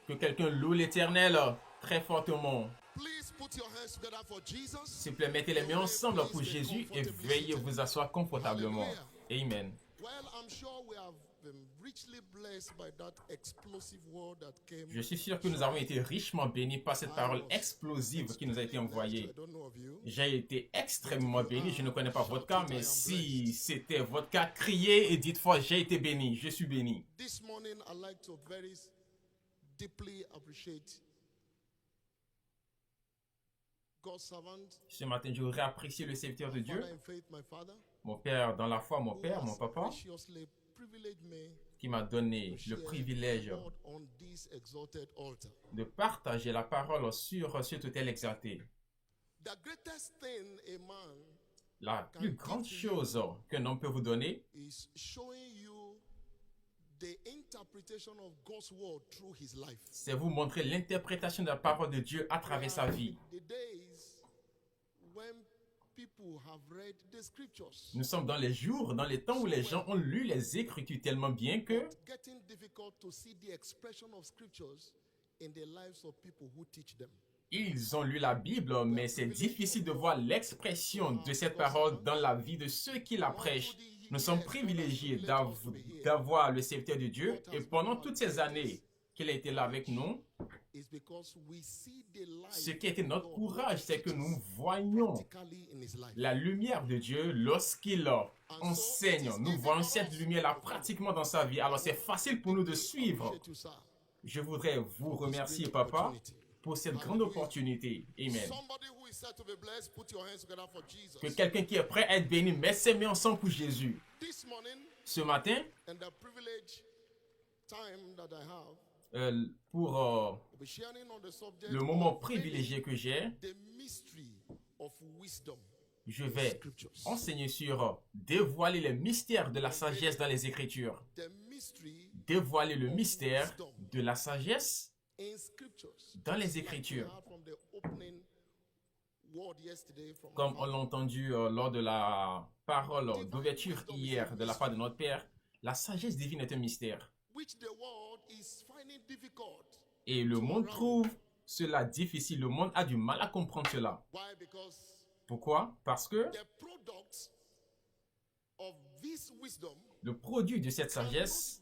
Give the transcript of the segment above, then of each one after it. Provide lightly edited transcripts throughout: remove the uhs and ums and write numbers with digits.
Que quelqu'un loue l'Éternel très fortement. S'il vous plaît, mettez les mains ensemble pour Jésus et veuillez vous asseoir confortablement. Amen. Je suis sûr que nous avons été richement bénis par cette parole explosive qui nous a été envoyée. J'ai été extrêmement béni. Je ne connais pas votre cas, mais si c'était votre cas, criez et dites fort, j'ai été béni, je suis béni. Ce matin, je voudrais apprécier le serviteur de Dieu, mon père dans la foi, mon père, mon papa, qui m'a donné le privilège de partager la parole sur cet autel exalté. La plus grande chose qu'un homme peut vous donner, c'est vous montrer l'interprétation de la parole de Dieu à travers sa vie. Nous sommes dans les jours, dans les temps où les gens ont lu les Écritures tellement bien que ils ont lu la Bible, mais c'est difficile de voir l'expression de cette parole dans la vie de ceux qui la prêchent. Nous sommes privilégiés d'avoir le serviteur de Dieu et pendant toutes ces années qu'il a été là avec nous, ce qui a été notre courage, c'est que nous voyons la lumière de Dieu lorsqu'il enseigne. Nous voyons cette lumière-là pratiquement dans sa vie. Alors c'est facile pour nous de suivre. Je voudrais vous remercier, Papa, pour cette grande opportunité. Amen. Que quelqu'un qui est prêt à être béni mette ses mains ensemble pour Jésus. Ce matin, pour le moment privilégié que j'ai, je vais enseigner sur dévoiler les mystères de la sagesse dans les Écritures. Dévoiler le mystère de la sagesse dans les Écritures. Comme on l'a entendu lors de la parole d'ouverture hier de la part de notre Père, la sagesse divine est un mystère. Et le monde trouve cela difficile. Le monde a du mal à comprendre cela. Pourquoi? Parce que le produit de cette sagesse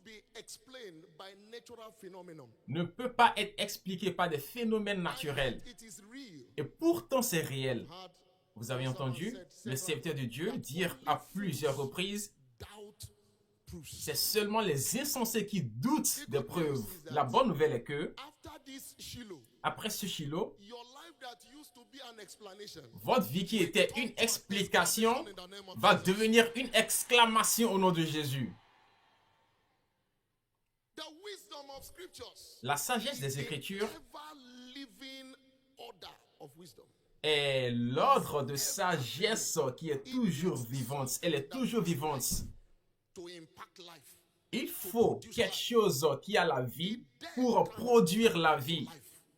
ne peut pas être expliqué par des phénomènes naturels. Et pourtant, c'est réel. Vous avez entendu le serviteur de Dieu dire à plusieurs reprises, c'est seulement les insensés qui doutent des preuves. La bonne nouvelle est que, après ce Shiloh, votre vie qui était une explication va devenir une exclamation au nom de Jésus. La sagesse des Écritures est l'ordre de sagesse qui est toujours vivante. Elle est toujours vivante. Il faut quelque chose qui a la vie pour produire la vie.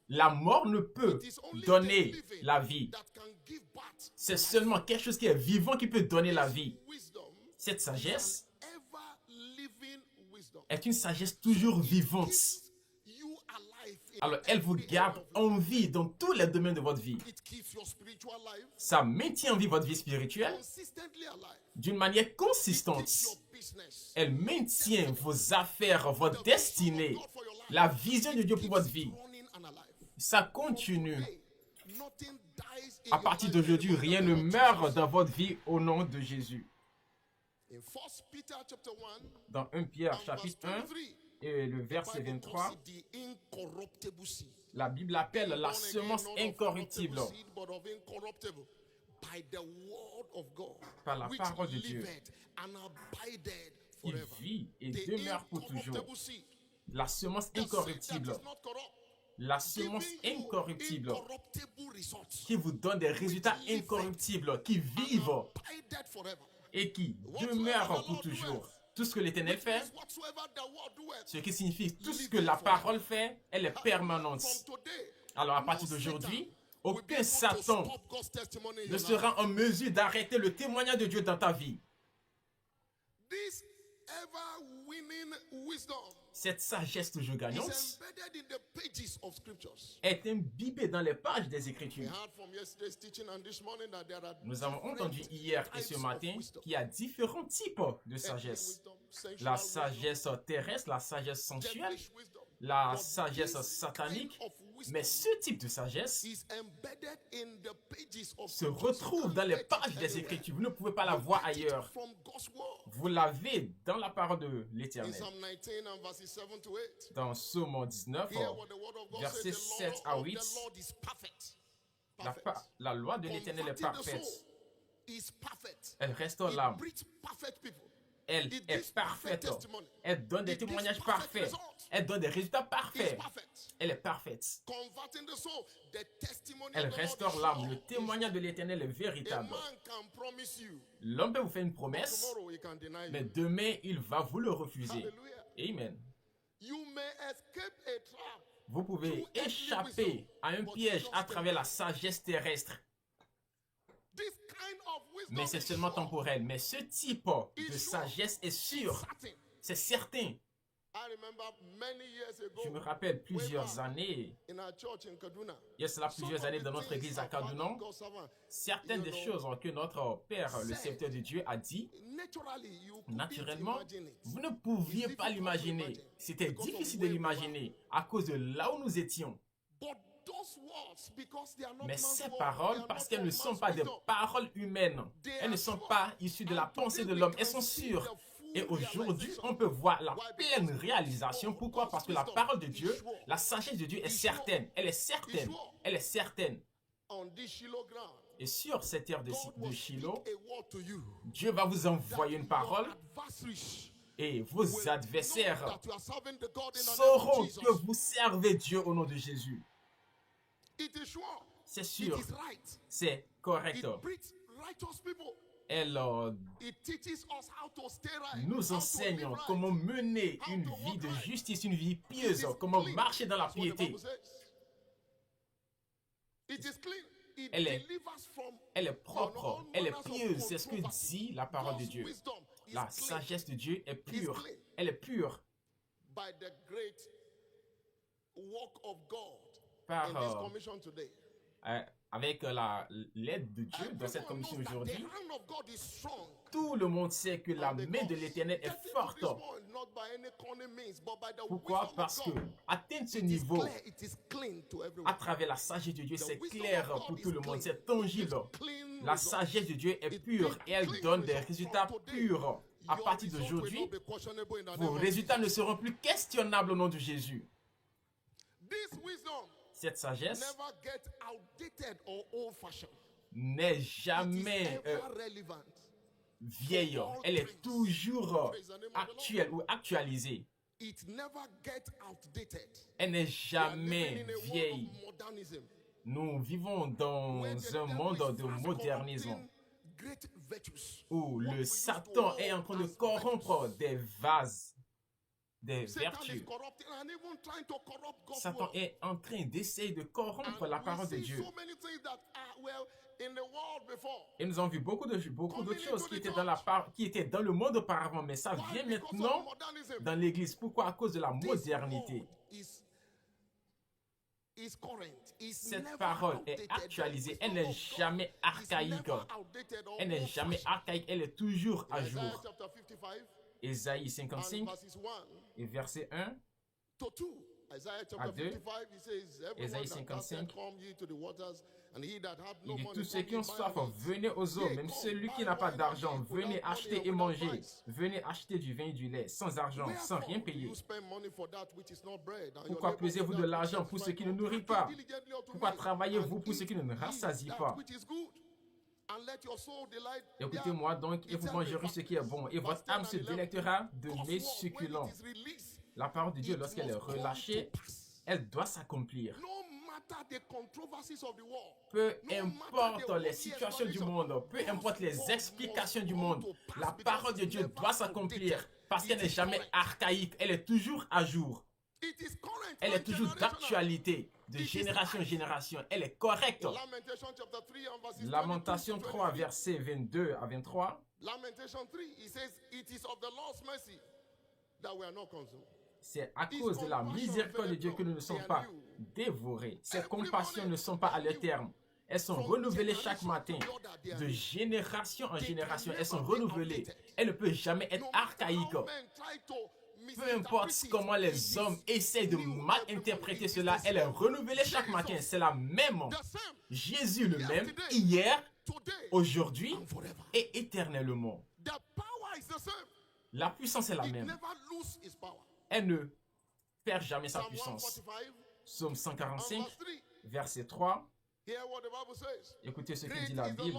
La mort ne peut donner la vie. C'est seulement quelque chose qui est vivant qui peut donner la vie. Cette sagesse est une sagesse toujours vivante. Alors, elle vous garde en vie dans tous les domaines de votre vie. Ça maintient en vie votre vie spirituelle d'une manière consistante. Elle maintient vos affaires, votre destinée, la vision de Dieu pour votre vie. Ça continue. À partir d'aujourd'hui, rien ne meurt dans votre vie au nom de Jésus. Dans 1 Pierre chapitre 1 et le verset 23, la Bible appelle la semence incorruptible. Par la parole de Dieu, qui vit et demeure pour toujours. La semence incorruptible. La semence incorruptible qui vous donne des résultats incorruptibles, qui vivent et qui demeurent pour toujours. Tout ce que l'Éternel fait, ce qui signifie tout ce que la parole fait, elle est permanente. Alors à partir d'aujourd'hui, aucun Satan ne sera en mesure d'arrêter le témoignage de Dieu dans ta vie. Cette sagesse toujours gagnante est imbibée dans les pages des Écritures. Nous avons entendu hier et ce matin qu'il y a différents types de sagesse. La sagesse terrestre, la sagesse sensuelle, la sagesse satanique. Mais ce type de sagesse se retrouve dans les pages des Écritures. Vous ne pouvez pas la voir ailleurs. Vous l'avez dans la parole de l'Éternel. Dans Psaume 19, versets 7 à 8, la loi de l'Éternel est parfaite. Elle restaure l'âme. Elle est parfaite. Elle donne des témoignages parfaits. Elle donne des résultats parfaits. Elle est parfaite. Elle restaure l'âme. Le témoignage de l'Éternel est véritable. L'homme peut vous faire une promesse, mais demain, il va vous le refuser. Amen. Vous pouvez échapper à un piège à travers la sagesse terrestre. Mais c'est seulement temporel. Mais ce type de sagesse est sûr. C'est certain. Je me rappelle plusieurs années, il y a cela plusieurs années dans notre église à Kaduna, certaines des choses que notre Père, le serviteur de Dieu, a dit, naturellement, vous ne pouviez pas l'imaginer. C'était difficile de l'imaginer à cause de là où nous étions. Mais ces paroles, parce qu'elles ne sont pas des paroles humaines, elles ne sont pas issues de la pensée de l'homme, elles sont sûres. Et aujourd'hui, on peut voir la pleine réalisation. Pourquoi? Parce que la parole de Dieu, la sagesse de Dieu est certaine. Elle est certaine. Elle est certaine. Et sur cette terre de Shiloh, Dieu va vous envoyer une parole. Et vos adversaires sauront que vous servez Dieu au nom de Jésus. C'est sûr. C'est correct. Elle nous enseigne comment mener une vie de justice, une vie pieuse, comment marcher dans la piété. Elle est propre, elle est pieuse, c'est ce que dit la parole de Dieu. La sagesse de Dieu est pure, elle est pure. Avec l'aide de Dieu dans cette commission aujourd'hui, tout le monde sait que la main de l'Éternel est forte. Pourquoi? Parce que atteindre ce niveau à travers la sagesse de Dieu, c'est clair pour tout le monde, c'est tangible. La sagesse de Dieu est pure et elle donne des résultats purs. À partir d'aujourd'hui, vos résultats ne seront plus questionnables au nom de Jésus. Cette sagesse n'est jamais vieille. Elle est toujours actuelle ou actualisée. Elle n'est jamais vieille. Nous vivons dans un monde de modernisme où le Satan est en train de corrompre des vases, des vertus. Satan est en train d'essayer de corrompre la parole de Dieu. Et nous avons vu beaucoup d'autres choses qui étaient dans le monde auparavant, mais ça vient maintenant dans l'Église. Pourquoi? À cause de la modernité. Cette parole est actualisée. Elle n'est jamais archaïque. Elle n'est jamais archaïque. Elle est toujours à jour. Ésaïe 55 et verset 1 à 2. Ésaïe 55. Il dit, tous ceux qui ont soif, venez aux eaux. Même celui qui n'a pas d'argent, venez acheter et manger. Venez acheter du vin et du lait, sans argent, sans rien payer. Pourquoi pesez-vous de l'argent pour ceux qui ne nourrissent pas? Pourquoi travaillez-vous pour ceux qui ne rassasient pas? Écoutez-moi donc, et vous mangerez ce qui est bon, et votre âme se délectera de mes succulents. La parole de Dieu, lorsqu'elle est relâchée, elle doit s'accomplir. Peu importe les situations du monde, peu importe les explications du monde, la parole de Dieu doit s'accomplir parce qu'elle n'est jamais archaïque, elle est toujours à jour. Elle est toujours d'actualité, de génération en génération. Elle est correcte. Lamentation 3, versets 22 à 23. C'est à cause de la miséricorde de Dieu que nous ne sommes pas dévorés. Ses compassions ne sont pas à leur terme. Elles sont renouvelées chaque matin, de génération en génération. Elles sont renouvelées. Elles ne peuvent jamais être archaïques. Peu importe comment les hommes essayent de mal interpréter cela, elle est renouvelée chaque matin. C'est la même. Jésus le même, hier, aujourd'hui et éternellement. La puissance est la même. Elle ne perd jamais sa puissance. Psaume 145, verset 3. Écoutez ce que dit la Bible.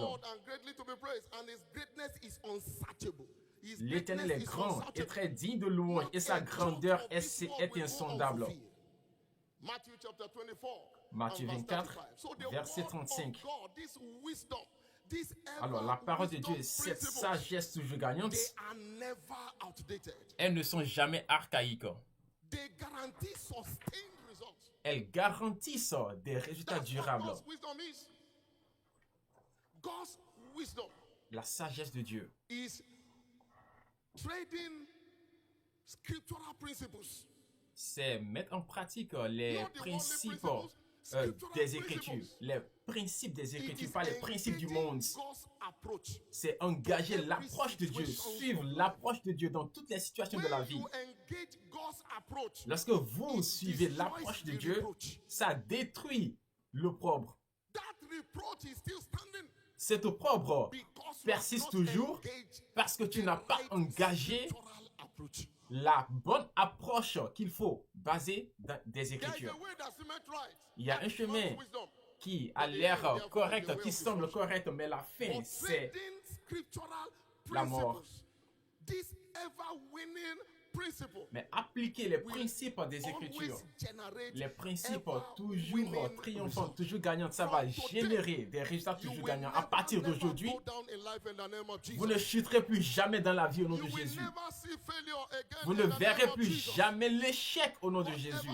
L'Éternel est grand et très digne de louange et sa grandeur est insondable. Matthieu 24, verset 35. Alors, la parole de Dieu, cette sagesse toujours gagnante, elles ne sont jamais archaïques. Elles garantissent des résultats durables. La sagesse de Dieu, c'est mettre en pratique les principes des Écritures. Les principes des Écritures, pas les principes du monde. C'est engager l'approche de Dieu, suivre l'approche de Dieu dans toutes les situations de la vie. Lorsque vous suivez l'approche de Dieu, ça détruit l'opprobre. Cet opprobre persiste toujours parce que tu n'as pas engagé la bonne approche qu'il faut basée dans des Écritures. Il y a un chemin qui a l'air correct, qui semble correct, mais la fin, c'est la mort. Mais appliquer les principes des Écritures, les principes toujours triomphants, toujours gagnants, ça va générer des résultats toujours gagnants. À partir d'aujourd'hui, vous ne chuterez plus jamais dans la vie au nom de Jésus. Vous ne verrez plus jamais l'échec au nom de Jésus.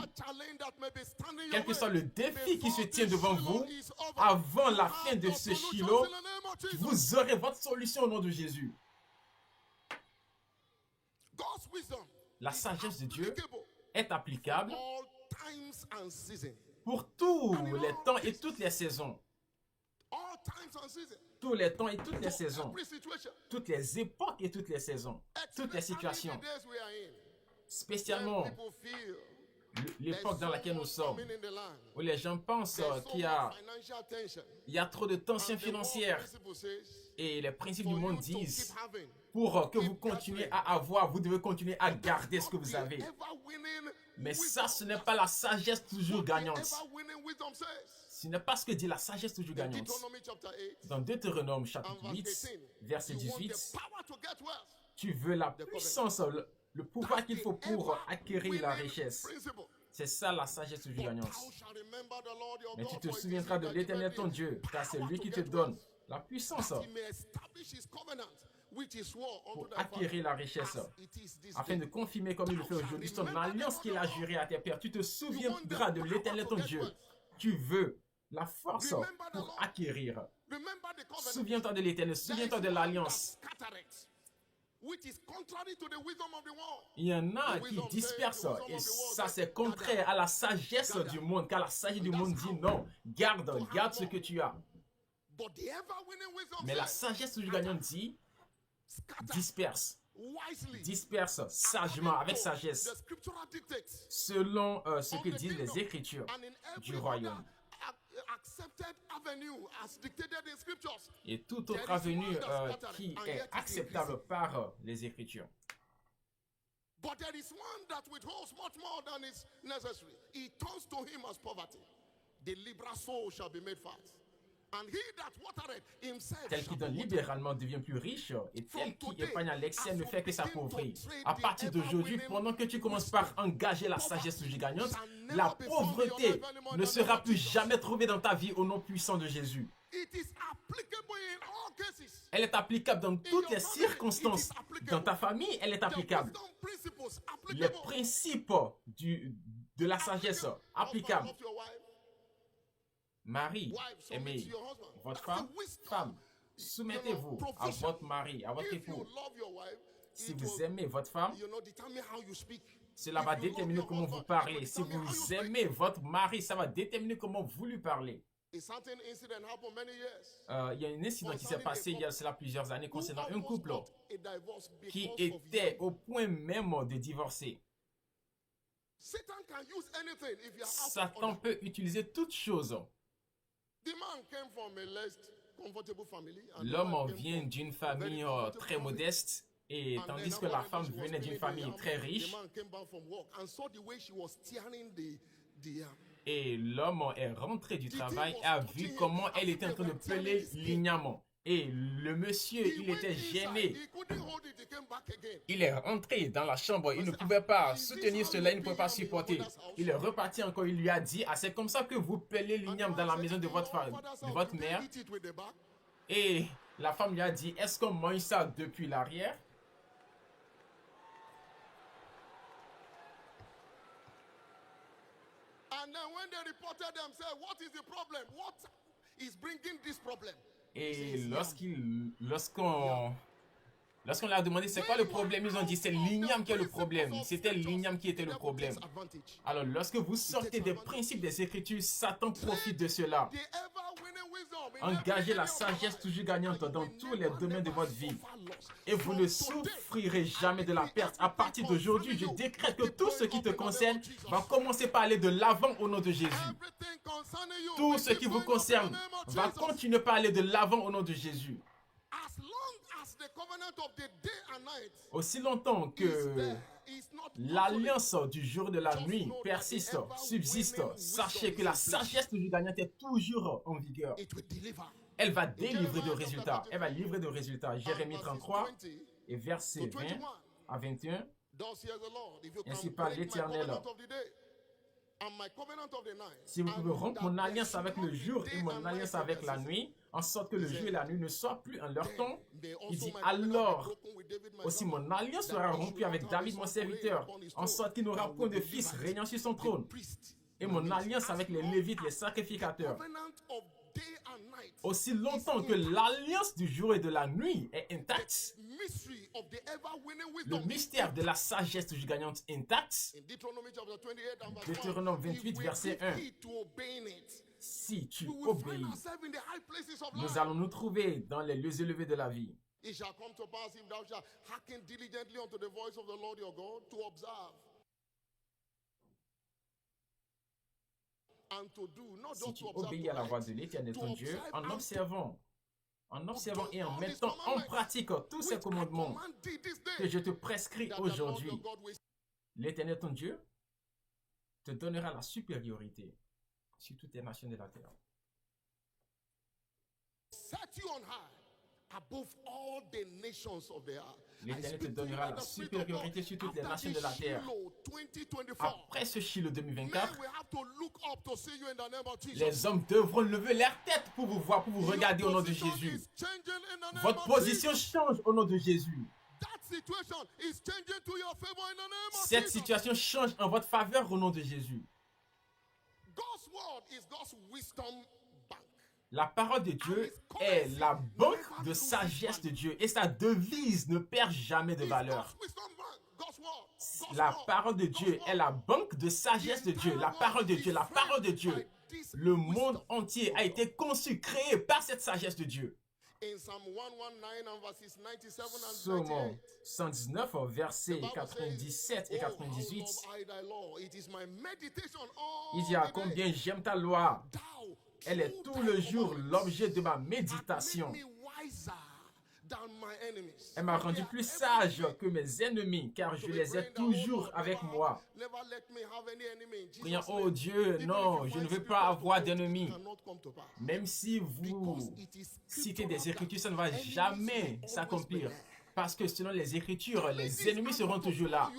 Quel que soit le défi qui se tient devant vous, avant la fin de ce Shiloh, vous aurez votre solution au nom de Jésus. La sagesse de Dieu est applicable pour tous les temps et toutes les saisons. Tous les temps et toutes les saisons. Toutes les époques et toutes les saisons. Toutes les situations. Spécialement l'époque dans laquelle nous sommes, où les gens pensent qu'il y a trop de tensions financières. Et les principes du monde disent, pour que vous continuez à avoir, vous devez continuer à garder ce que vous avez. Mais ça, ce n'est pas la sagesse toujours gagnante. Ce n'est pas ce que dit la sagesse toujours gagnante. Dans Deutéronome chapitre 8, verset 18, tu veux la puissance, le pouvoir qu'il faut pour acquérir la richesse. C'est ça la sagesse toujours gagnante. Mais tu te souviendras de l'Éternel ton Dieu, car c'est lui qui te donne la puissance pour acquérir la richesse, afin de confirmer comme il le fait aujourd'hui son alliance qu'il a jurée à tes pères. Tu te souviendras de l'Éternel ton Dieu. Tu veux la force pour acquérir. Souviens-toi de l'Éternel, souviens-toi de l'alliance. Il y en a qui dispersent et ça c'est contraire à la sagesse du monde, car la sagesse du monde dit non, garde ce que tu as. Mais la sagesse du gagnant dit disperse sagement, avec sagesse, selon ce que disent les Écritures du royaume. Et toute autre avenue qui est acceptable par les Écritures. Tel qui donne libéralement devient plus riche, et tel qui épargne à l'excès ne fait que s'appauvrir. À partir d'aujourd'hui, pendant que tu commences par engager la sagesse toujours gagnante, la pauvreté ne sera plus jamais trouvée dans ta vie au nom puissant de Jésus. Elle est applicable dans toutes les circonstances. Dans ta famille, elle est applicable. Les principes de la sagesse applicables. Marie, aimez votre femme. Soumettez-vous à votre mari, à votre époux. Si vous aimez votre femme, cela va déterminer comment vous parlez. Si vous aimez votre mari, ça va déterminer comment vous lui parlez. Il y a un incident qui s'est passé il y a cela plusieurs années concernant un couple qui était au point même de divorcer. Satan peut utiliser toutes choses. L'homme vient d'une famille très modeste, et tandis que la femme venait d'une famille très riche. Et l'homme est rentré du travail et a vu comment elle était en train de peler l'igname. Et le monsieur, il était gêné. Il est rentré dans la chambre, il ne pouvait pas soutenir cela, il ne pouvait pas supporter. Il est reparti encore, il lui a dit, ah, c'est comme ça que vous pelez l'igname dans la maison de votre mère. Et la femme lui a dit, est-ce qu'on mange ça depuis l'arrière? Et lorsqu'on leur a demandé c'est quoi le problème, ils ont dit c'est l'igname qui est le problème. C'était l'igname qui était le problème. Alors lorsque vous sortez des principes des Écritures, Satan profite de cela. Engagez la sagesse toujours gagnante dans tous les domaines de votre vie. Et vous ne souffrirez jamais de la perte. À partir d'aujourd'hui, je décrète que tout ce qui te concerne va commencer par aller de l'avant au nom de Jésus. Tout ce qui vous concerne va continuer par aller de l'avant au nom de Jésus. Aussi longtemps que l'alliance du jour et de la nuit persiste, subsiste, sachez que la sagesse toujours gagnante est toujours en vigueur. Elle va délivrer de résultats. Elle va livrer de résultats. Jérémie 33 et versets 20 à 21. Ainsi parle l'Éternel. Si vous pouvez rompre mon alliance avec le jour et mon alliance avec la nuit, en sorte que le jour et la nuit ne soient plus en leur temps, il dit alors aussi mon alliance sera rompue avec David mon serviteur, en sorte qu'il n'aura point de fils régnant sur son trône. Et mon alliance avec les Lévites, les sacrificateurs. Aussi longtemps que l'alliance du jour et de la nuit est intacte, le mystère de la sagesse toujours gagnante intacte, Deutéronome 28, verset 1. Si tu obéis, nous allons nous trouver dans les lieux élevés de la vie. Si tu obéis à la voix de l'Éternel ton Dieu, en observant et en mettant en pratique tous ces commandements que je te prescris aujourd'hui, l'Éternel ton Dieu te donnera la supériorité sur toutes les nations de la terre. L'Éternel te donnera la supériorité sur toutes les nations de la terre. Après ce Shiloh 2024, les hommes devront lever leur tête pour vous voir, pour vous regarder au nom de Jésus. Votre position change au nom de Jésus. Cette situation change en votre faveur au nom de Jésus. La parole de Dieu est la banque de sagesse de Dieu et sa devise ne perd jamais de valeur. La parole de Dieu est la banque de sagesse de Dieu. La parole de Dieu, la parole de Dieu. Le monde entier a été conçu, créé par cette sagesse de Dieu. Psaume 119, versets 97 et 98. Il dit à combien j'aime ta loi. Elle est tout le jour l'objet de ma méditation. Elle m'a rendu plus sage que mes ennemis, car je les ai toujours avec moi. Prions, oh Dieu, non, je ne veux pas avoir d'ennemis. Même si vous citez des Écritures, ça ne va jamais s'accomplir. Parce que selon les Écritures, les ennemis seront toujours là.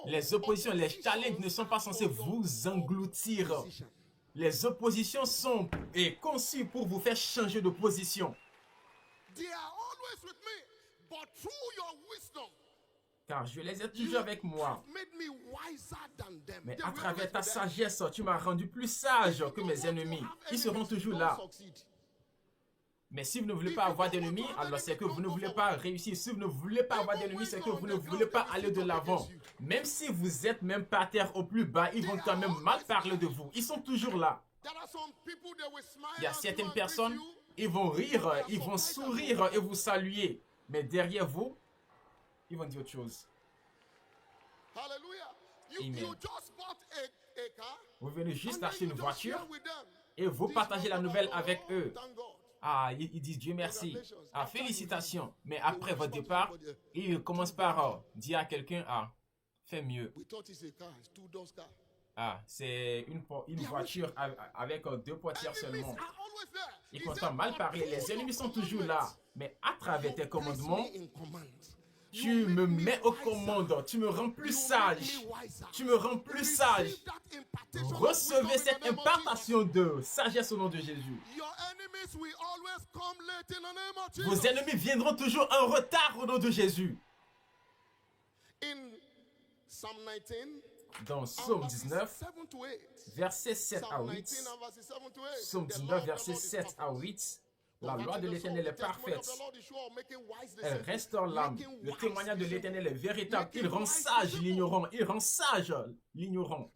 Les oppositions, les challenges ne sont pas censés vous engloutir. Les oppositions sont conçues pour vous faire changer de position. car je les ai toujours avec moi. Mais à travers ta sagesse, tu m'as rendu plus sage que mes ennemis. Ils seront toujours là. Mais si vous ne voulez pas avoir d'ennemis, alors c'est que vous ne voulez pas réussir. Si vous ne voulez pas avoir d'ennemis, c'est que vous ne voulez pas aller de l'avant. Même si vous êtes même par terre au plus bas, ils vont quand même mal parler de vous. Ils sont toujours là. Il y a certaines personnes, ils vont rire, ils vont sourire et vous saluer. Mais derrière vous, ils vont dire autre chose. Amen. Vous venez juste d'acheter une voiture et vous partagez la nouvelle avec eux. Ah, ils disent Dieu merci. Ah, félicitations. Mais après votre départ, ils commencent par dire à quelqu'un, ah, fais mieux. Ah, c'est une voiture avec 2 portières seulement. Ils comptent mal parler. Les ennemis sont toujours là. Mais à travers tes commandements, tu me mets aux commandes. Tu me rends plus sage. Tu me rends plus sage. Recevez cette impartation de sagesse au nom de Jésus. Vos ennemis viendront toujours en retard au nom de Jésus. Dans Psaume 19, versets 7 à 8, Psaume 19, versets 7 à 8, la loi de l'Éternel est parfaite. Elle restaure l'âme. Le témoignage de l'Éternel est véritable. Il rend sage l'ignorant. Il rend sage l'ignorant.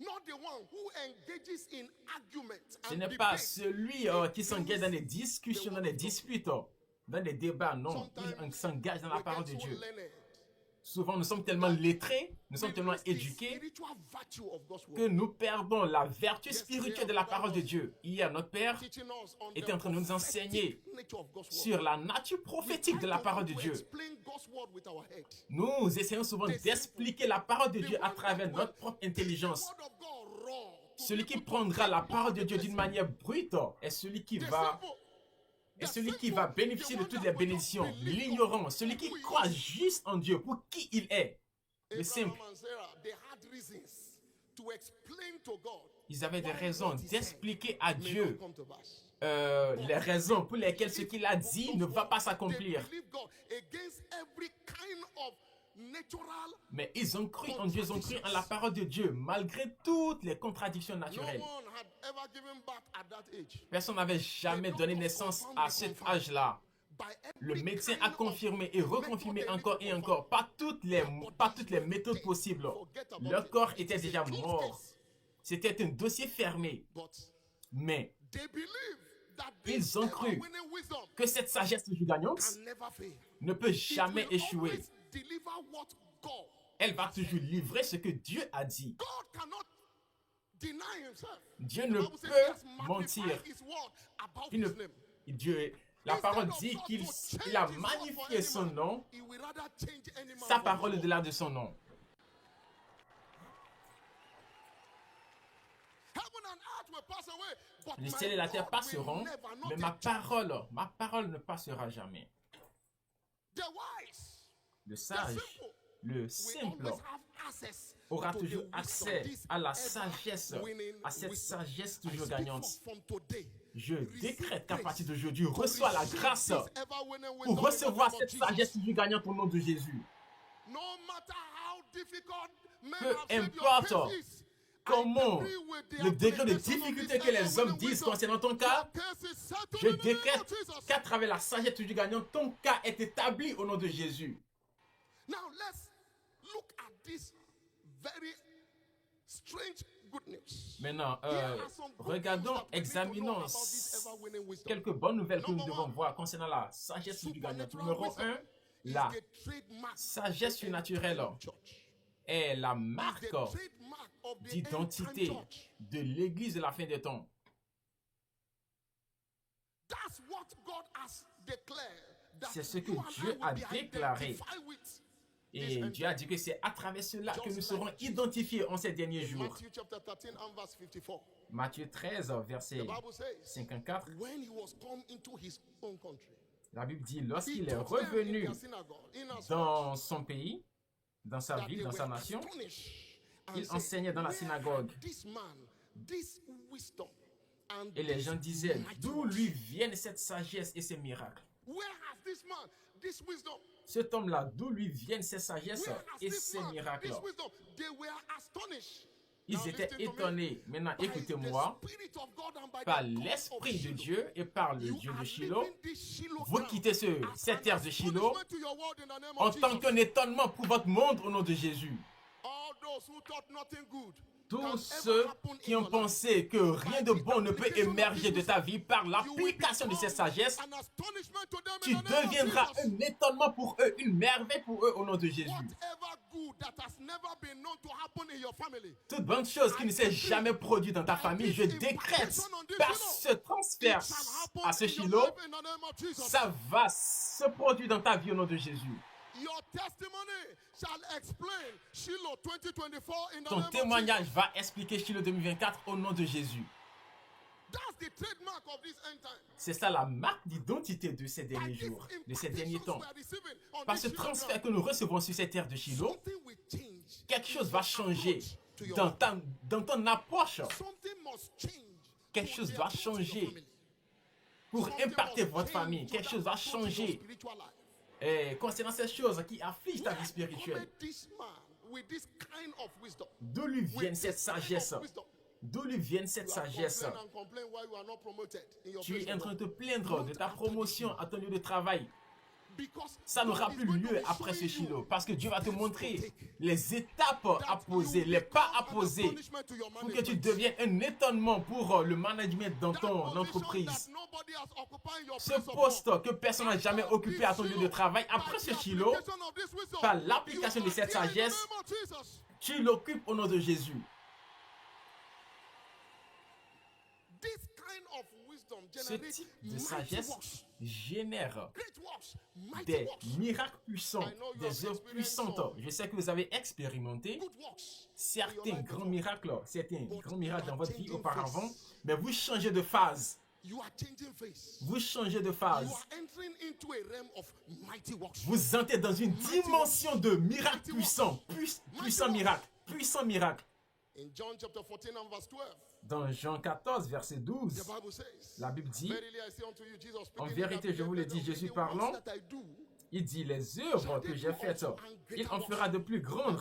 Ce n'est pas celui qui s'engage dans des discussions, dans des disputes, dans des débats. Non, il s'engage dans la parole de Dieu. Souvent, nous sommes tellement lettrés, nous sommes tellement éduqués que nous perdons la vertu spirituelle de la parole de Dieu. Hier, notre Père était en train de nous enseigner sur la nature prophétique de la parole de Dieu. Nous essayons souvent d'expliquer la parole de Dieu à travers notre propre intelligence. Celui qui prendra la parole de Dieu d'une manière brute est celui qui va bénéficier de toutes les bénédictions. L'ignorant, celui qui croit juste en Dieu pour qui il est. Le simple. Ils avaient des raisons d'expliquer à Dieu les raisons pour lesquelles ce qu'il a dit ne va pas s'accomplir. Mais ils ont cru en Dieu, ils ont cru en la parole de Dieu, malgré toutes les contradictions naturelles. Personne n'avait jamais donné naissance à cet âge-là. Le médecin a confirmé et reconfirmé encore et encore, pas toutes les méthodes possibles. Leur corps était déjà mort. C'était un dossier fermé. Mais ils ont cru que cette sagesse gagnante ne peut jamais échouer. Elle va toujours livrer ce que Dieu a dit. Dieu ne peut mentir. La parole dit qu'il a magnifié son nom, sa parole au-delà de son nom. Les ciels et la terre passeront, mais ma parole ne passera jamais. Le sage, le simple, aura toujours accès à la sagesse, à cette sagesse toujours gagnante. Je décrète qu'à partir d'aujourd'hui, reçois la grâce pour recevoir cette sagesse toujours gagnante au nom de Jésus. Peu importe comment le degré de difficulté que les hommes disent concernant ton cas, je décrète qu'à travers la sagesse toujours gagnante, ton cas est établi au nom de Jésus. Maintenant, regardons, examinons quelques bonnes nouvelles que nous devons voir concernant la sagesse du gagnant. Numéro 1, la sagesse surnaturelle est la marque d'identité de l'Église de la fin des temps. C'est ce que Dieu a déclaré. Et Dieu a dit que c'est à travers cela que nous serons identifiés en ces derniers jours. Matthieu 13, verset 54. La Bible dit, lorsqu'il est revenu dans son pays, dans sa ville, dans sa nation, il enseignait dans la synagogue. Et les gens disaient, d'où lui viennent cette sagesse et ces miracles? Cet homme-là, d'où lui viennent ces sagesses et ces miracles? Ils étaient étonnés. Maintenant, écoutez-moi, par l'Esprit de Dieu et par le Dieu de Shiloh, vous quittez cette terre de Shiloh en tant qu'un étonnement pour votre monde au nom de Jésus. Tous ceux qui ont pensé que rien de bon ne peut émerger de ta vie par l'application de cette sagesse, tu deviendras un étonnement pour eux, une merveille pour eux au nom de Jésus. Toute bonne chose qui ne s'est jamais produite dans ta famille, je décrète par ce transfert à ce Shiloh, ça va se produire dans ta vie au nom de Jésus. Ton témoignage va expliquer Shiloh 2024 au nom de Jésus. C'est ça la marque d'identité de ces derniers jours, de ces derniers temps. Par ce transfert que nous recevons sur cette terre de Shiloh, quelque chose va changer dans ton approche. Quelque chose va changer pour impacter votre famille. Quelque chose va changer concernant ces choses qui affligent ta vie spirituelle. D'où lui vient cette sagesse? D'où lui vient cette sagesse? Tu es en train de te plaindre de ta promotion à ton lieu de travail. Ça n'aura plus lieu après ce Shiloh, parce que Dieu va te montrer les étapes à poser, les pas à poser pour que tu deviennes un étonnement pour le management dans ton entreprise. Ce poste que personne n'a jamais occupé à ton lieu de travail, après ce Shiloh, par l'application de cette sagesse, tu l'occupes au nom de Jésus. Ce type de sagesse génère des miracles puissants, des œuvres puissantes. Je sais que vous avez expérimenté certains grands miracles dans votre vie auparavant, mais vous changez de phase. Vous changez de phase. Vous entrez dans une dimension de miracles puissants, puissants miracles. Dans Jean 14, verset 12, la Bible dit, en vérité, je vous le dis, Jésus parlant, il dit, les œuvres que j'ai faites, il en fera de plus grandes.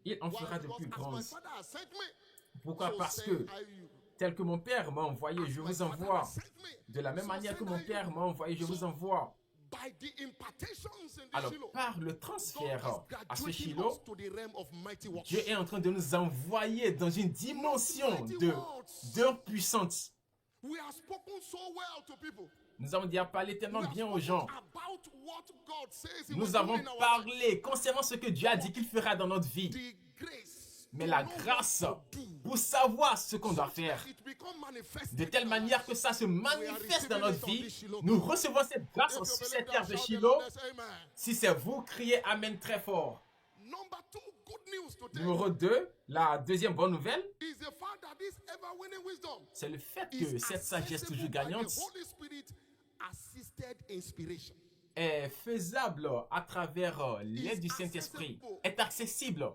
Il en fera de plus grandes. Pourquoi? Parce que, tel que mon Père m'a envoyé, je vous envoie. De la même manière que mon Père m'a envoyé, je vous envoie. Alors, par le transfert à ce Shiloh, Dieu est en train de nous envoyer dans une dimension d'heures puissantes. Nous avons déjà parlé tellement bien aux gens. Nous avons parlé concernant ce que Dieu a dit qu'il fera dans notre vie. Mais la grâce pour savoir ce qu'on doit faire, de telle manière que ça se manifeste dans notre vie, nous recevons cette grâce sur cette terre de Shiloh. Si c'est vous, criez Amen très fort. Numéro 2, la deuxième bonne nouvelle, c'est le fait que cette sagesse toujours gagnante est faisable à travers l'aide du Saint-Esprit, est accessible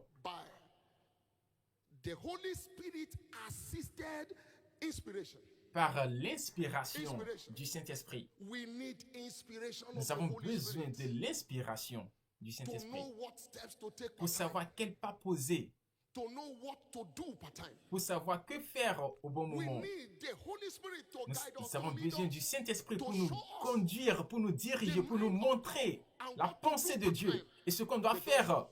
par l'inspiration du Saint-Esprit. Nous avons besoin de l'inspiration du Saint-Esprit pour savoir quel pas poser, pour savoir que faire au bon moment. Nous avons besoin du Saint-Esprit pour nous conduire, pour nous diriger, pour nous montrer la pensée de Dieu et ce qu'on doit faire.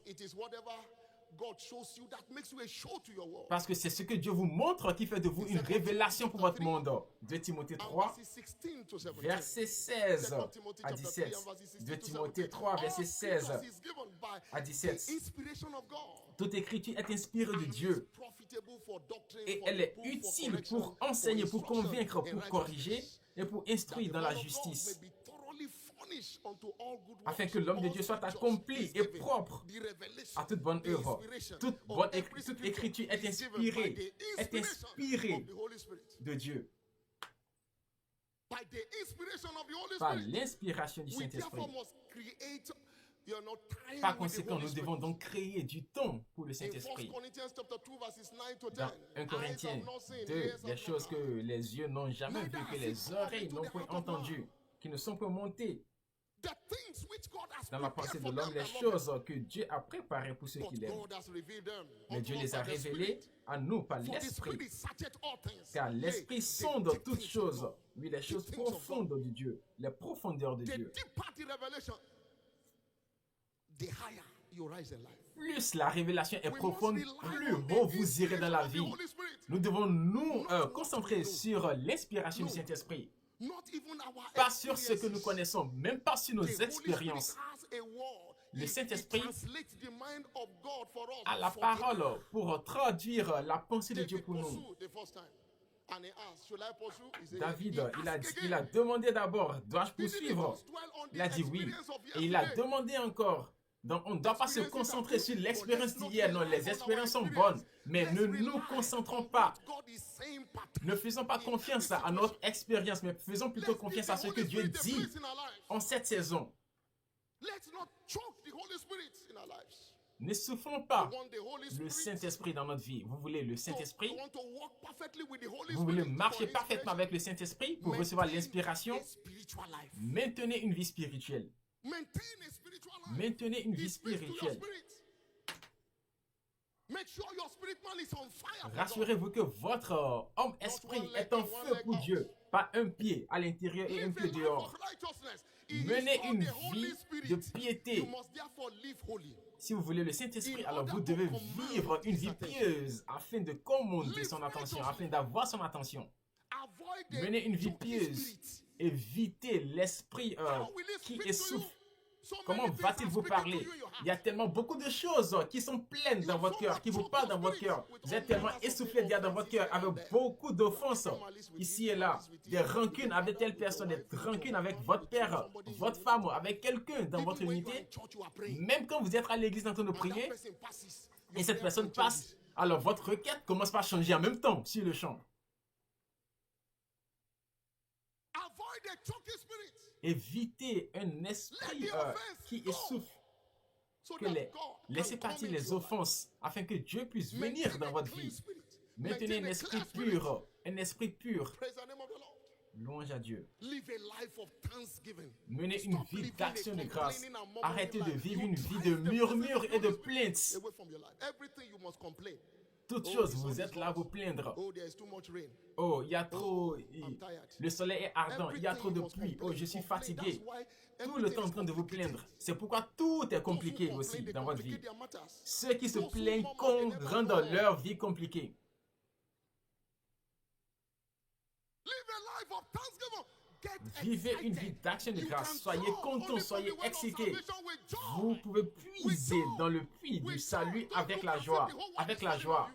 Parce que c'est ce que Dieu vous montre qui fait de vous une révélation pour votre monde. 2 Timothée 3, verset 16 à 17. 2 Timothée 3, verset 16 à 17. Toute écriture est inspirée de Dieu et elle est utile pour enseigner, pour convaincre, pour corriger et pour instruire dans la justice, afin que l'homme de Dieu soit accompli et propre à toute bonne œuvre. Toute écriture est inspirée de Dieu. Par l'inspiration du Saint-Esprit. Par conséquent, nous devons donc créer du temps pour le Saint-Esprit. Dans 1 Corinthiens 2, des choses que les yeux n'ont jamais vues, que les oreilles n'ont point entendues, qui ne sont pas montées dans la pensée de l'homme les choses que Dieu a préparées pour ceux qui l'aiment. Mais Dieu les a révélées à nous par l'Esprit. Car l'Esprit sonde toutes choses. Oui, les choses profondes de Dieu, les profondeurs de Dieu. Plus la révélation est profonde, plus haut vous irez dans la vie. Nous devons nous concentrer sur l'inspiration du Saint-Esprit. Pas sur ce que nous connaissons, même pas sur nos expériences. Le Saint-Esprit a la parole pour traduire la pensée de Dieu pour nous. David, il a demandé d'abord, dois-je poursuivre? Il a dit oui. Et il a demandé encore. Donc, on ne doit pas se concentrer sur l'expérience d'hier. Non, les expériences sont bonnes. Mais ne nous concentrons pas. Ne faisons pas confiance à notre expérience, mais faisons plutôt confiance à ce que Dieu dit en cette saison. Ne souffrons pas le Saint-Esprit dans notre vie. Vous voulez le Saint-Esprit? Vous voulez marcher parfaitement avec le Saint-Esprit pour recevoir l'inspiration? Maintenez une vie spirituelle. Maintenez une vie spirituelle. Rassurez-vous que votre homme-esprit est en feu pour Dieu, pas un pied à l'intérieur et un pied dehors. Menez une vie de piété. Si vous voulez le Saint-Esprit, alors vous devez vivre une vie pieuse afin de commander son attention, afin d'avoir son attention. Menez une vie pieuse. Évitez l'esprit qui essouffle. Comment va-t-il vous parler? Il y a tellement beaucoup de choses qui sont pleines dans votre cœur, qui vous parlent dans votre cœur. Vous êtes tellement essoufflé dans votre cœur avec beaucoup d'offenses ici et là. Des rancunes avec telle personne, des rancunes avec votre père, votre femme, avec quelqu'un dans votre unité. Même quand vous êtes à l'église en train de prier et cette personne passe, alors votre requête commence par changer en même temps sur le champ. Évitez un esprit qui essouffle. Laissez partir les offenses afin que Dieu puisse venir dans votre vie. Maintenez un esprit pur. Un esprit pur. Louange à Dieu. Menez une vie d'action de grâce. Arrêtez de vivre une vie de murmures et de plaintes. Toutes choses, vous êtes là à vous plaindre. Oh, il y a trop... Le soleil est ardent, il y a trop de pluie. Oh, je suis fatigué. Tout le temps en train de vous plaindre. C'est pourquoi tout est compliqué aussi dans votre vie. Ceux qui se plaignent rendent leur vie compliquée. Vivez une vie d'action de grâce. Soyez contents, soyez excités. Vous pouvez puiser dans le puits du salut avec la joie. Avec la joie.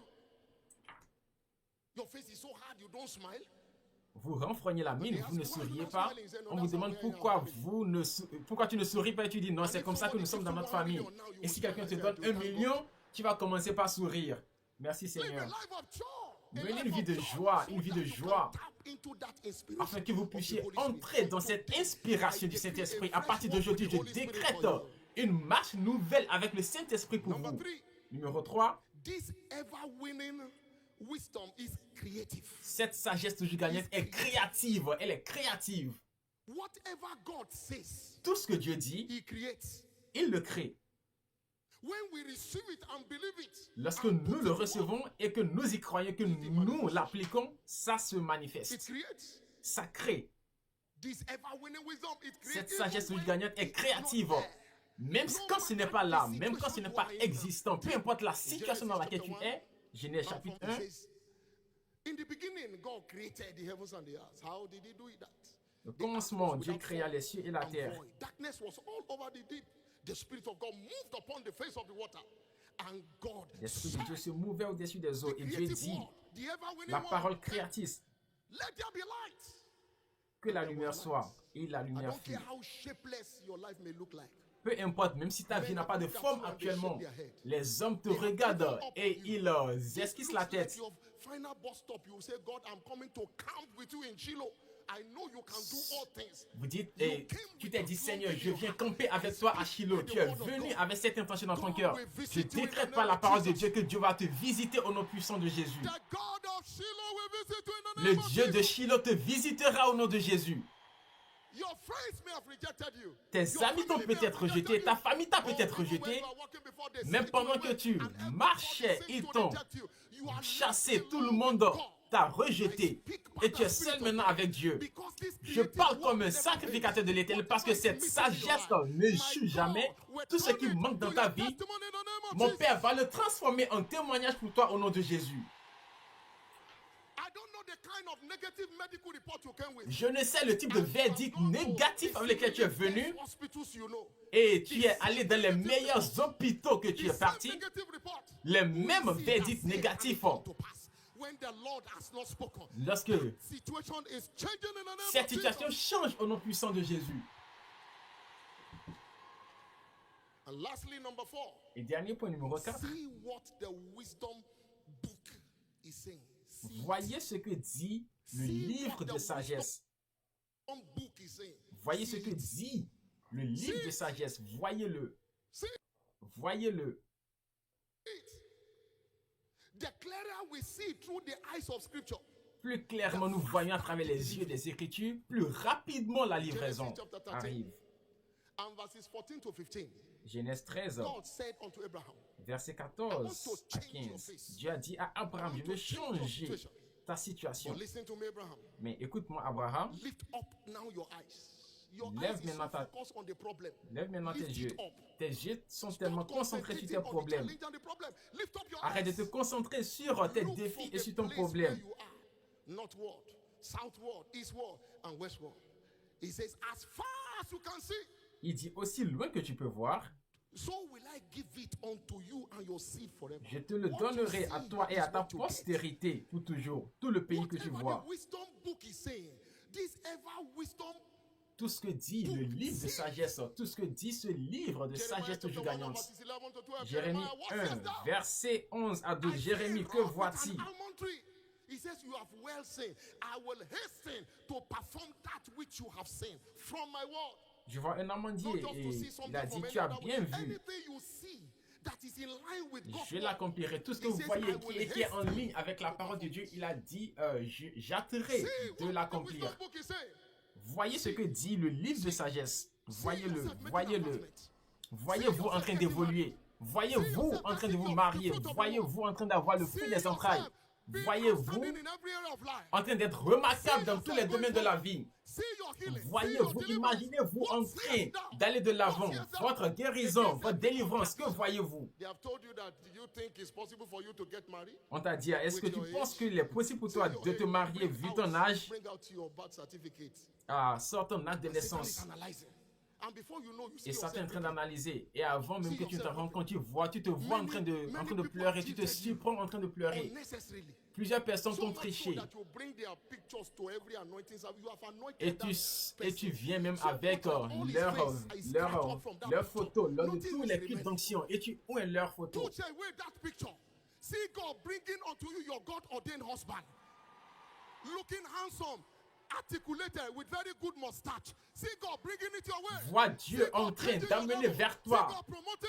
Vous renfrognez la mine, vous ne souriez pas. On vous demande pourquoi tu ne souris pas et tu dis non, c'est comme ça que nous sommes dans notre famille. Et si quelqu'un te donne 1 million, tu vas commencer par sourire. Merci Seigneur. Menez une vie de joie, afin que vous puissiez entrer dans cette inspiration du Saint-Esprit. À partir d'aujourd'hui, je décrète une marche nouvelle avec le Saint-Esprit pour vous. Numéro 3. Cette sagesse toujours gagnante est créative. Elle est créative. Tout ce que Dieu dit, il le crée. Lorsque nous le recevons et que nous y croyons, que nous l'appliquons, ça se manifeste. Ça crée. Cette sagesse gagnante est créative. Même quand ce n'est pas là, même quand ce n'est pas existant, peu importe la situation dans laquelle tu es, Genèse chapitre 1. Au commencement, Dieu créa les cieux et la terre. L'Esprit de Dieu se mouvait au-dessus des eaux et Dieu dit, la parole créatrice, que la lumière soit, et la lumière fut. Peu importe, même si ta vie n'a pas de forme actuellement, les hommes te regardent et ils esquissent la tête. Vous dites, tu t'es dit, Seigneur, je viens camper avec toi à Shiloh. Tu es venu avec cette intention dans ton cœur. Je décrète par la parole de Dieu que Dieu va te visiter au nom puissant de Jésus. Le Dieu de Shiloh te visitera au nom de Jésus. Tes amis t'ont peut-être rejeté, ta famille t'a peut-être rejeté. Même pendant que tu marchais, ils t'ont chassé, tout le monde t'a rejeté. Et tu es seul maintenant avec Dieu. Je parle comme un sacrificateur de l'Éternel parce que cette sagesse n'échoue jamais. Tout ce qui manque dans ta vie, mon Père va le transformer en témoignage pour toi au nom de Jésus. Je ne sais le type de verdict négatif avec lequel tu es venu et tu es allé dans les meilleurs hôpitaux que tu es parti. Les mêmes verdicts négatifs. Lorsque cette situation change au nom puissant de Jésus. Et dernier point numéro 4. Voyez ce que dit le livre de sagesse. Voyez ce que dit le livre de sagesse. Voyez-le. Voyez-le. Plus clairement nous voyons à travers les yeux des Écritures, plus rapidement la livraison arrive. Genèse 13, verset 14 à 15. Dieu a dit à Abraham, je veux changer ta situation. Mais écoute-moi, Abraham. Lève maintenant tes yeux. Tes yeux sont tellement concentrés sur tes problèmes. Arrête de te concentrer sur tes défis et sur ton problème. Il dit aussi loin que tu peux voir. Je te le donnerai à toi et à ta postérité pour toujours, tout le pays que tu vois. Tout ce que dit le livre de sagesse, tout ce que dit ce livre de sagesse toujours gagnante. Jérémie 1, verset 11 à 12. Jérémie, que vois-tu? He says, you have well said, I will hasten to perform that which you have seen from my word. Je vois un amandier et il a dit, tu as bien vu. Je l'accomplirai. Tout ce que vous voyez qui est en ligne avec la parole de Dieu, il a dit, j'hâterai de l'accomplir. Voyez ce que dit le livre de sagesse. Voyez-le, voyez-le. Voyez-vous en train d'évoluer. Voyez-vous en train de vous marier. Voyez-vous en train d'avoir le fruit des entrailles. Voyez-vous en train d'être remarquable dans tous les domaines de la vie. Voyez-vous, imaginez-vous en train d'aller de l'avant. Votre guérison, votre délivrance, que voyez-vous? On t'a dit, est-ce que tu penses qu'il est possible pour toi de te marier vu ton âge? Sors ton acte de naissance. Et ça, tu es en train d'analyser. Et avant même que tu te rends compte, tu te vois en train de pleurer, tu te surprends en train de pleurer. Plusieurs personnes t'ont triché. Et tu viens même avec leur photo, lors de tous les cultes d'onction. Et tu oins leur photo. Vois Dieu en train d'amener vers toi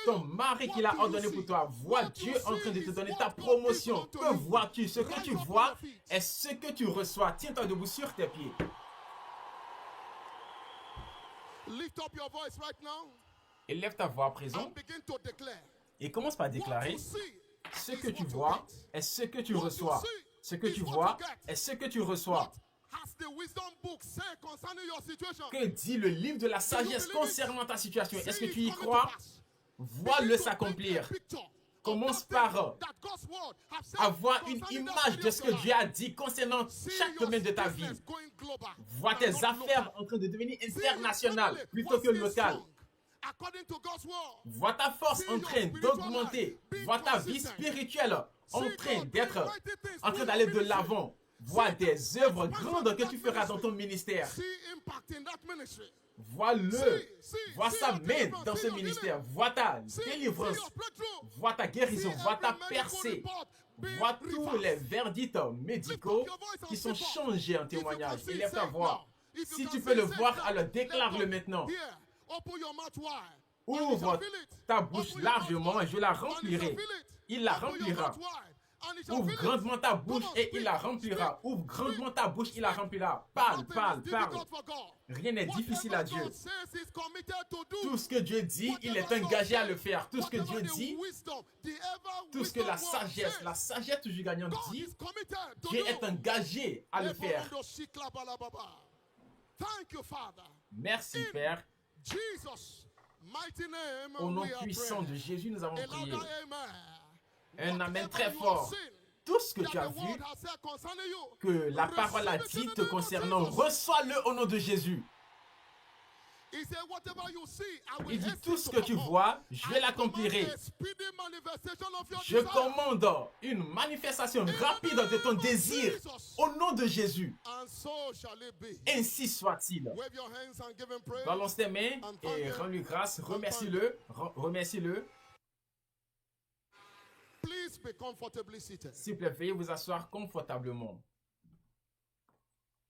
ton mari qu'il a ordonné pour toi. Vois Dieu en train de te donner ta promotion. Que vois-tu? Ce que tu vois est ce que tu reçois. Tiens-toi debout sur tes pieds. Et lève ta voix à présent. Et commence par déclarer. Ce que tu vois est ce que tu reçois. Ce que tu vois est ce que tu reçois. Que dit le livre de la sagesse concernant ta situation? Est-ce que tu y crois? Vois-le s'accomplir. Commence par avoir une image de ce que Dieu a dit concernant chaque domaine de ta vie. Vois tes affaires en train de devenir internationales plutôt que locales. Vois ta force en train d'augmenter. Vois ta vie spirituelle en train d'aller de l'avant. Vois des œuvres grandes que tu feras dans ton ministère. Vois sa main dans ce ministère. Vois ta délivrance. Vois ta guérison. Vois ta percée. Vois tous les verdicts médicaux qui sont changés en témoignage. Élève ta voix. Si tu peux le voir, alors déclare-le maintenant. Ouvre ta bouche largement et je la remplirai. Il la remplira. Ouvre grandement ta bouche et il la remplira. Ouvre grandement ta bouche, il la remplira. Parle, parle, parle. Rien n'est difficile à Dieu. Tout ce que Dieu dit, il est engagé à le faire. Tout ce que Dieu dit, tout ce que la sagesse toujours gagnante dit, Dieu est engagé à le faire. Merci, Père. Au nom puissant de Jésus, nous avons prié. Un amen très fort. Tout ce que tu as vu, que la parole a dit te concernant, reçois-le au nom de Jésus. Il dit, tout ce que tu vois, je vais l'accomplir. Je commande une manifestation rapide de ton désir au nom de Jésus. Ainsi soit-il. Balance tes mains et rends-lui grâce. Remercie-le. Remercie-le. S'il vous plaît, veuillez vous asseoir confortablement.